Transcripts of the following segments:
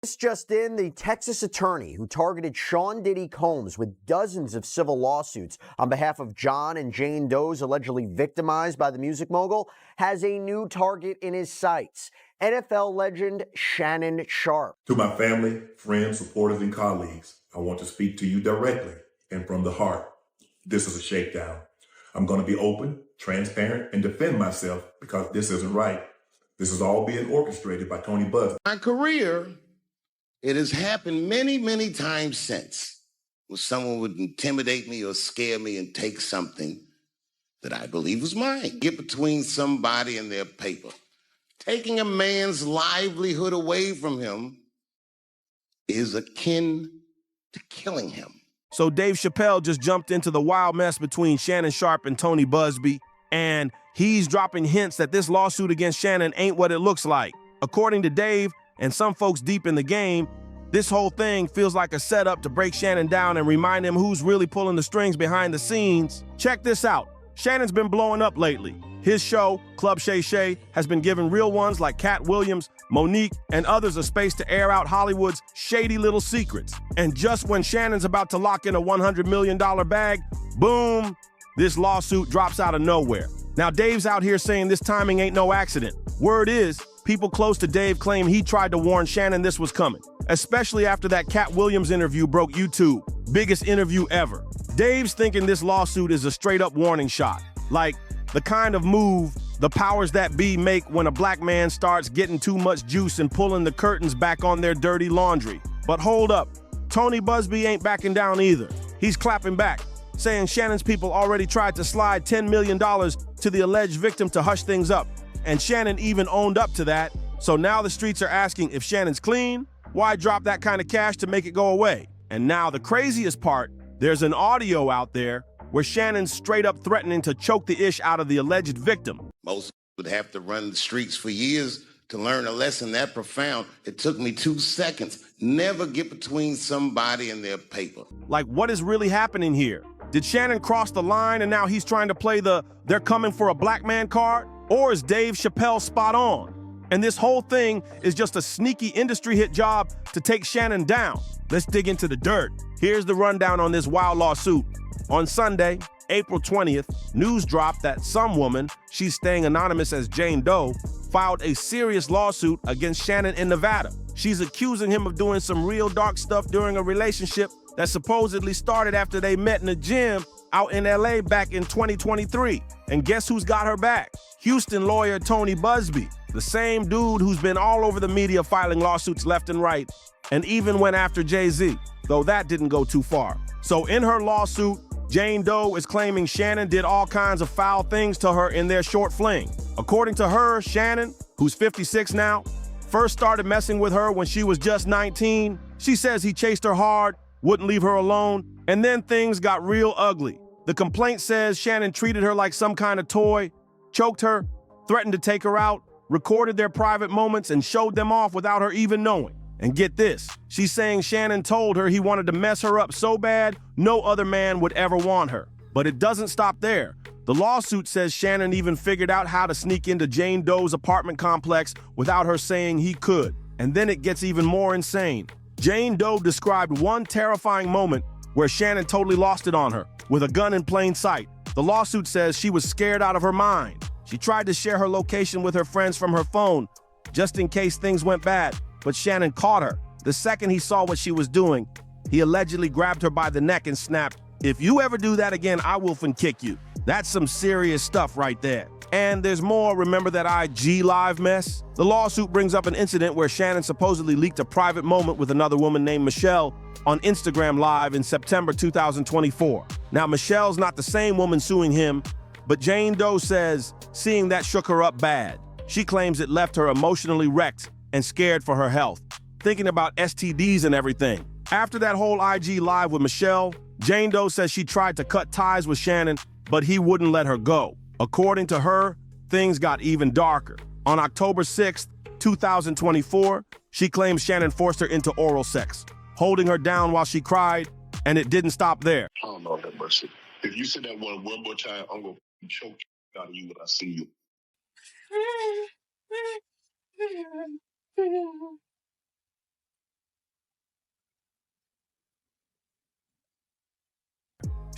This just in, the Texas attorney who targeted Sean Diddy Combs with dozens of civil lawsuits on behalf of John and Jane Does allegedly victimized by the music mogul has a new target in his sights. NFL legend Shannon Sharpe. To my family, friends, supporters, and colleagues, I want to speak to you directly and from the heart. This is a shakedown. I'm going to be open, transparent, and defend myself because this isn't right. This is all being orchestrated by Tony Buzz. My career, it has happened many, many times since when someone would intimidate me or scare me and take something that I believe was mine. Get between somebody and their paper. Taking a man's livelihood away from him is akin to killing him. So Dave Chappelle just jumped into the wild mess between Shannon Sharpe and Tony Busby, and he's dropping hints that this lawsuit against Shannon ain't what it looks like. According to Dave and some folks deep in the game, this whole thing feels like a setup to break Shannon down and remind him who's really pulling the strings behind the scenes. Check this out. Shannon's been blowing up lately. His show, Club Shay Shay, has been giving real ones like Cat Williams, Monique, and others a space to air out Hollywood's shady little secrets. And just when Shannon's about to lock in a $100 million bag, boom, this lawsuit drops out of nowhere. Now, Dave's out here saying this timing ain't no accident. Word is, people close to Dave claim he tried to warn Shannon this was coming, especially after that Cat Williams interview broke YouTube. Biggest interview ever. Dave's thinking this lawsuit is a straight-up warning shot, like the kind of move the powers that be make when a black man starts getting too much juice and pulling the curtains back on their dirty laundry. But hold up, Tony Busby ain't backing down either. He's clapping back, saying Shannon's people already tried to slide $10 million to the alleged victim to hush things up. And Shannon even owned up to that. So now the streets are asking if Shannon's clean, why drop that kind of cash to make it go away? And now the craziest part, there's an audio out there where Shannon's straight up threatening to choke the ish out of the alleged victim. Most would have to run the streets for years to learn a lesson that profound. It took me 2 seconds. Never get between somebody and their paper. Like, what is really happening here? Did Shannon cross the line and now he's trying to play the "they're coming for a black man" card? Or is Dave Chappelle spot on? And this whole thing is just a sneaky industry hit job to take Shannon down. Let's dig into the dirt. Here's the rundown on this wild lawsuit. On Sunday, April 20th, news dropped that some woman, she's staying anonymous as Jane Doe, filed a serious lawsuit against Shannon in Nevada. She's accusing him of doing some real dark stuff during a relationship that supposedly started after they met in a gym out in LA back in 2023. And guess who's got her back? Houston lawyer Tony Busby, the same dude who's been all over the media filing lawsuits left and right, and even went after Jay-Z, though that didn't go too far. So in her lawsuit, Jane Doe is claiming Shannon did all kinds of foul things to her in their short fling. According to her, Shannon, who's 56 now, first started messing with her when she was just 19. She says he chased her hard, wouldn't leave her alone, and then things got real ugly. The complaint says Shannon treated her like some kind of toy, choked her, threatened to take her out, recorded their private moments, and showed them off without her even knowing. And get this, she's saying Shannon told her he wanted to mess her up so bad, no other man would ever want her. But it doesn't stop there. The lawsuit says Shannon even figured out how to sneak into Jane Doe's apartment complex without her saying he could. And then it gets even more insane. Jane Doe described one terrifying moment where Shannon totally lost it on her, with a gun in plain sight. The lawsuit says she was scared out of her mind. She tried to share her location with her friends from her phone, just in case things went bad. But Shannon caught her. The second he saw what she was doing, he allegedly grabbed her by the neck and snapped, "If you ever do that again, I will fin kick you." That's some serious stuff right there. And there's more. Remember that IG Live mess? The lawsuit brings up an incident where Shannon supposedly leaked a private moment with another woman named Michelle on Instagram Live in September 2024. Now, Michelle's not the same woman suing him, but Jane Doe says seeing that shook her up bad. She claims it left her emotionally wrecked and scared for her health, thinking about STDs and everything. After that whole IG Live with Michelle, Jane Doe says she tried to cut ties with Shannon, but he wouldn't let her go. According to her, things got even darker. On October 6th, 2024, she claims Shannon forced her into oral sex, holding her down while she cried, and it didn't stop there. Oh, Lord have mercy. If you say that one more time, I'm going to choke out of you when I see you.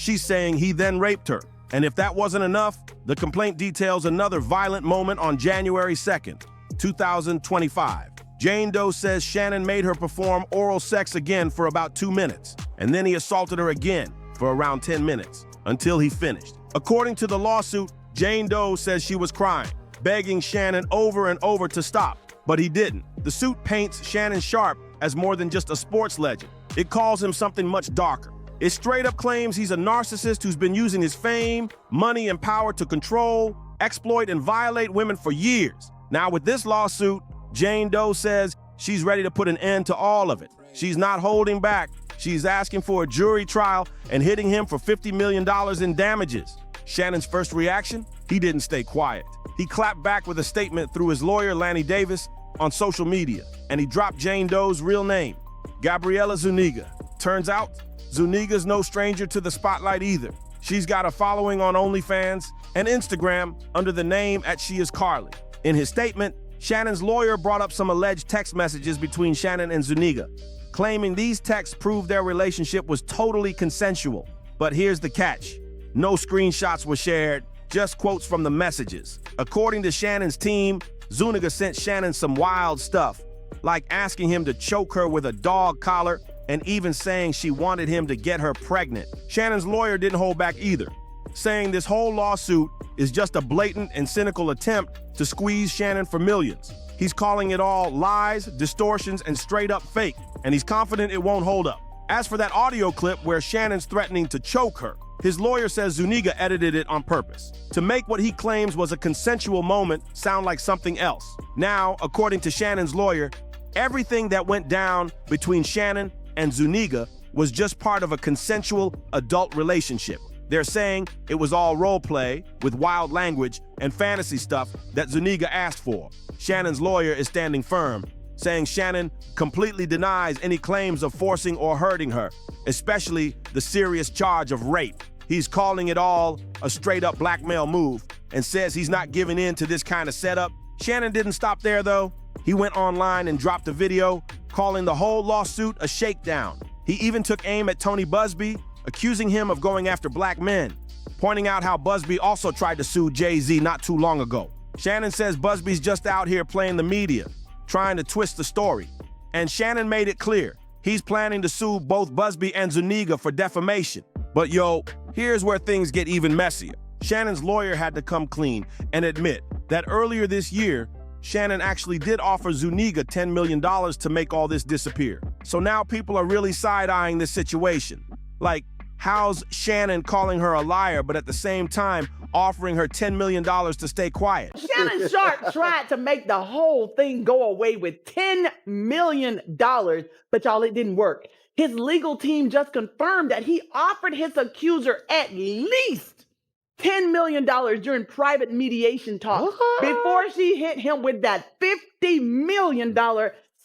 She's saying he then raped her. And if that wasn't enough, the complaint details another violent moment on January 2nd, 2025. Jane Doe says Shannon made her perform oral sex again for about 2 minutes, and then he assaulted her again for around 10 minutes, until he finished. According to the lawsuit, Jane Doe says she was crying, begging Shannon over and over to stop, but he didn't. The suit paints Shannon Sharpe as more than just a sports legend. It calls him something much darker. It straight up claims he's a narcissist who's been using his fame, money, and power to control, exploit, and violate women for years. Now with this lawsuit, Jane Doe says she's ready to put an end to all of it. She's not holding back. She's asking for a jury trial and hitting him for $50 million in damages. Shannon's first reaction? He didn't stay quiet. He clapped back with a statement through his lawyer, Lanny Davis, on social media, and he dropped Jane Doe's real name, Gabriela Zuniga. Turns out, Zuniga's no stranger to the spotlight either. She's got a following on OnlyFans and Instagram under the name @SheIsCarly. In his statement, Shannon's lawyer brought up some alleged text messages between Shannon and Zuniga, claiming these texts proved their relationship was totally consensual. But here's the catch. No screenshots were shared, just quotes from the messages. According to Shannon's team, Zuniga sent Shannon some wild stuff, like asking him to choke her with a dog collar and even saying she wanted him to get her pregnant. Shannon's lawyer didn't hold back either, saying this whole lawsuit is just a blatant and cynical attempt to squeeze Shannon for millions. He's calling it all lies, distortions, and straight up fake, and he's confident it won't hold up. As for that audio clip where Shannon's threatening to choke her, his lawyer says Zuniga edited it on purpose to make what he claims was a consensual moment sound like something else. Now, according to Shannon's lawyer, everything that went down between Shannon and Zuniga was just part of a consensual adult relationship. They're saying it was all role play with wild language and fantasy stuff that Zuniga asked for. Shannon's lawyer is standing firm, saying Shannon completely denies any claims of forcing or hurting her, especially the serious charge of rape. He's calling it all a straight-up blackmail move and says he's not giving in to this kind of setup. Shannon didn't stop there, though. He went online and dropped a video calling the whole lawsuit a shakedown. He even took aim at Tony Busby, accusing him of going after black men, pointing out how Busby also tried to sue Jay-Z not too long ago. Shannon says Busby's just out here playing the media, trying to twist the story. And Shannon made it clear he's planning to sue both Busby and Zuniga for defamation. But yo, here's where things get even messier. Shannon's lawyer had to come clean and admit that earlier this year, Shannon actually did offer Zuniga $10 million to make all this disappear. So now people are really side-eyeing this situation. Like, how's Shannon calling her a liar, but at the same time offering her $10 million to stay quiet? Shannon Sharpe tried to make the whole thing go away with $10 million, but y'all, it didn't work. His legal team just confirmed that he offered his accuser at least $10 million during private mediation talks before she hit him with that $50 million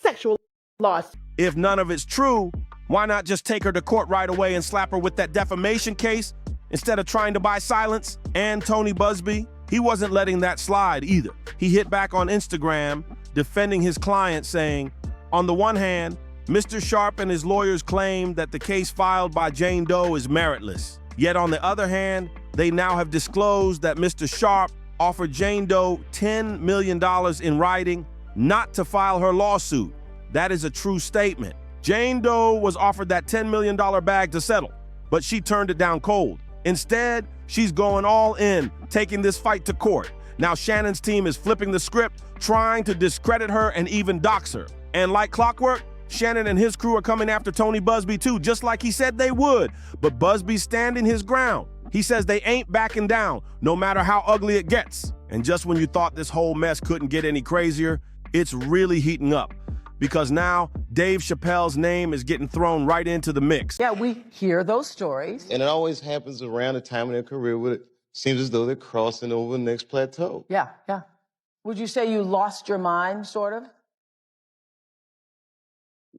sexual lawsuit. If none of it's true, why not just take her to court right away and slap her with that defamation case instead of trying to buy silence? And Tony Busby, he wasn't letting that slide either. He hit back on Instagram, defending his client, saying, on the one hand, Mr. Sharpe and his lawyers claim that the case filed by Jane Doe is meritless. Yet on the other hand, they now have disclosed that Mr. Sharpe offered Jane Doe $10 million in writing not to file her lawsuit. That is a true statement. Jane Doe was offered that $10 million bag to settle, but she turned it down cold. Instead, she's going all in, taking this fight to court. Now Shannon's team is flipping the script, trying to discredit her and even dox her. And like clockwork, Shannon and his crew are coming after Tony Busby too, just like he said they would. But Busby's standing his ground. He says they ain't backing down, no matter how ugly it gets. And just when you thought this whole mess couldn't get any crazier, it's really heating up. Because now Dave Chappelle's name is getting thrown right into the mix. Yeah, we hear those stories. And it always happens around the time in their career where it seems as though they're crossing over the next plateau. Yeah. Would you say you lost your mind, sort of?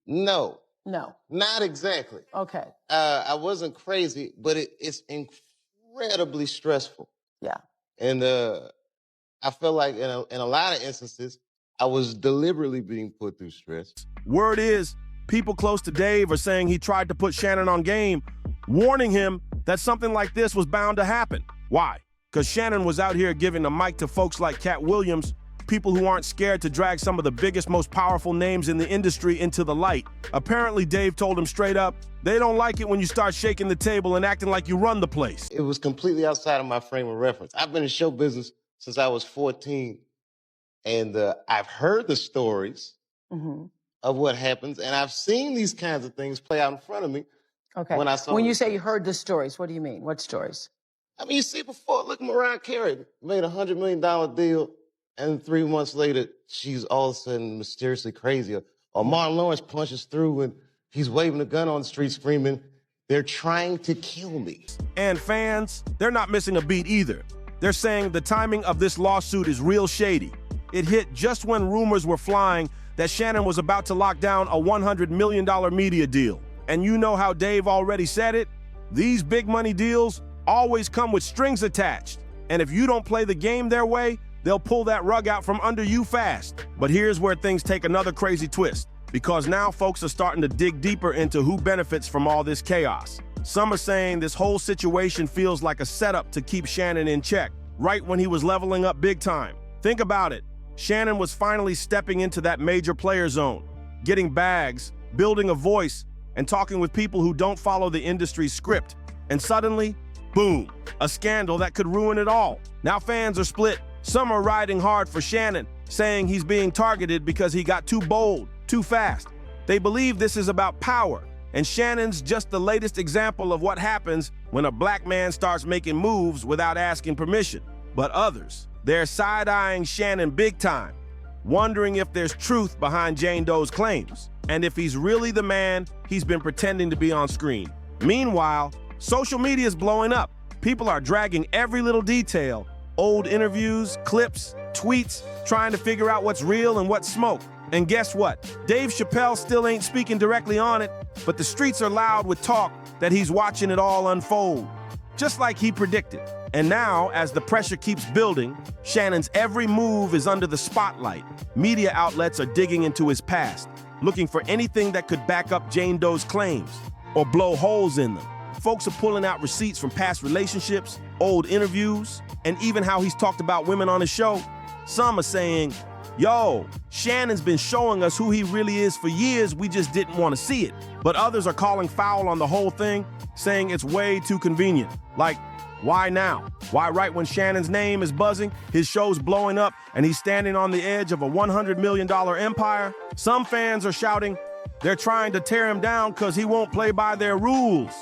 No, Not exactly. Okay. I wasn't crazy, but it's incredibly stressful. Yeah. And I feel like in a lot of instances, I was deliberately being put through stress. Word is, people close to Dave are saying he tried to put Shannon on game, warning him that something like this was bound to happen. Why? Because Shannon was out here giving the mic to folks like Cat Williams, people who aren't scared to drag some of the biggest, most powerful names in the industry into the light. Apparently, Dave told him straight up, they don't like it when you start shaking the table and acting like you run the place. It was completely outside of my frame of reference. I've been in show business since I was 14, and I've heard the stories of what happens, and I've seen these kinds of things play out in front of me. Okay. When you say you heard the stories, what do you mean? What stories? I mean, you see before, look, Mariah Carey made a $100 million deal, and 3 months later, she's all of a sudden mysteriously crazy. Or Martin Lawrence punches through and he's waving a gun on the street screaming, they're trying to kill me. And fans, they're not missing a beat either. They're saying the timing of this lawsuit is real shady. It hit just when rumors were flying that Shannon was about to lock down a $100 million media deal. And you know how Dave already said it? These big money deals always come with strings attached. And if you don't play the game their way, they'll pull that rug out from under you fast. But here's where things take another crazy twist, because now folks are starting to dig deeper into who benefits from all this chaos. Some are saying this whole situation feels like a setup to keep Shannon in check, right when he was leveling up big time. Think about it. Shannon was finally stepping into that major player zone, getting bags, building a voice, and talking with people who don't follow the industry's script. And suddenly, boom, a scandal that could ruin it all. Now fans are split. Some are riding hard for Shannon, saying he's being targeted because he got too bold, too fast. They believe this is about power, and Shannon's just the latest example of what happens when a black man starts making moves without asking permission. But others, they're side-eyeing Shannon big time, wondering if there's truth behind Jane Doe's claims, and if he's really the man he's been pretending to be on screen. Meanwhile, social media is blowing up. People are dragging every little detail, old interviews, clips, tweets, trying to figure out what's real and what's smoke. And guess what? Dave Chappelle still ain't speaking directly on it, but the streets are loud with talk that he's watching it all unfold, just like he predicted. And now, as the pressure keeps building, Shannon's every move is under the spotlight. Media outlets are digging into his past, looking for anything that could back up Jane Doe's claims or blow holes in them. Folks are pulling out receipts from past relationships, old interviews, and even how he's talked about women on his show. Some are saying, yo, Shannon's been showing us who he really is for years, we just didn't want to see it. But others are calling foul on the whole thing, saying it's way too convenient. Like, why now? Why right when Shannon's name is buzzing, his show's blowing up, and he's standing on the edge of a $100 million empire? Some fans are shouting, they're trying to tear him down because he won't play by their rules.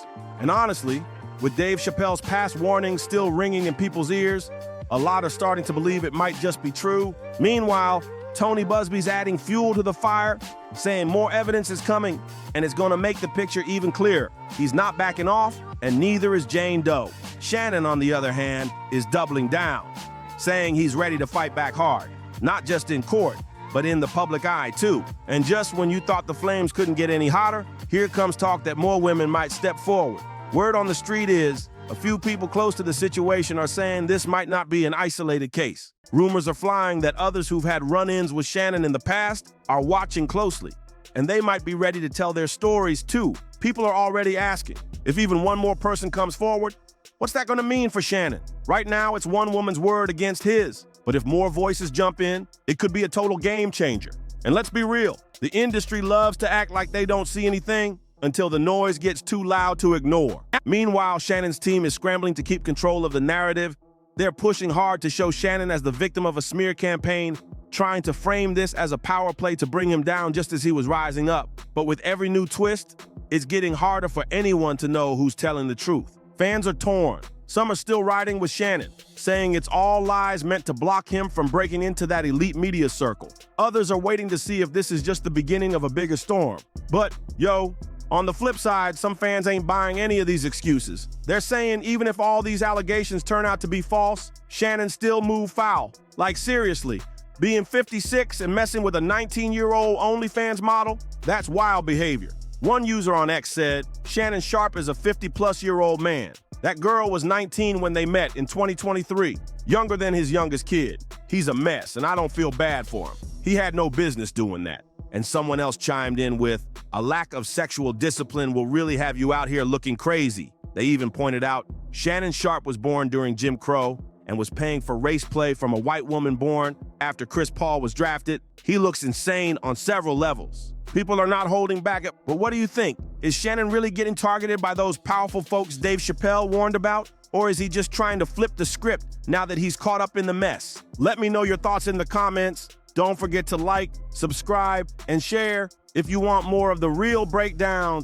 And honestly, with Dave Chappelle's past warnings still ringing in people's ears, a lot are starting to believe it might just be true. Meanwhile, Tony Busby's adding fuel to the fire, saying more evidence is coming, and it's going to make the picture even clearer. He's not backing off, and neither is Jane Doe. Shannon, on the other hand, is doubling down, saying he's ready to fight back hard, not just in court, but in the public eye, too. And just when you thought the flames couldn't get any hotter, here comes talk that more women might step forward. Word on the street is, a few people close to the situation are saying this might not be an isolated case. Rumors are flying that others who've had run-ins with Shannon in the past are watching closely, and they might be ready to tell their stories too. People are already asking, if even one more person comes forward, what's that gonna mean for Shannon? Right now, it's one woman's word against his. But if more voices jump in, it could be a total game changer. And let's be real, the industry loves to act like they don't see anything until the noise gets too loud to ignore. Meanwhile, Shannon's team is scrambling to keep control of the narrative. They're pushing hard to show Shannon as the victim of a smear campaign, trying to frame this as a power play to bring him down just as he was rising up. But with every new twist, it's getting harder for anyone to know who's telling the truth. Fans are torn. Some are still riding with Shannon, saying it's all lies meant to block him from breaking into that elite media circle. Others are waiting to see if this is just the beginning of a bigger storm. But, yo, on the flip side, some fans ain't buying any of these excuses. They're saying even if all these allegations turn out to be false, Shannon still moved foul. Like seriously, being 56 and messing with a 19-year-old OnlyFans model, that's wild behavior. One user on X said, Shannon Sharpe is a 50-plus-year-old man. That girl was 19 when they met in 2023, younger than his youngest kid. He's a mess, and I don't feel bad for him. He had no business doing that. And someone else chimed in with, a lack of sexual discipline will really have you out here looking crazy. They even pointed out Shannon Sharpe was born during Jim Crow and was paying for race play from a white woman born after Chris Paul was drafted. He looks insane on several levels. People are not holding back, but what do you think? Is Shannon really getting targeted by those powerful folks Dave Chappelle warned about? Or is he just trying to flip the script now that he's caught up in the mess? Let me know your thoughts in the comments. Don't forget to like, subscribe, and share if you want more of the real breakdowns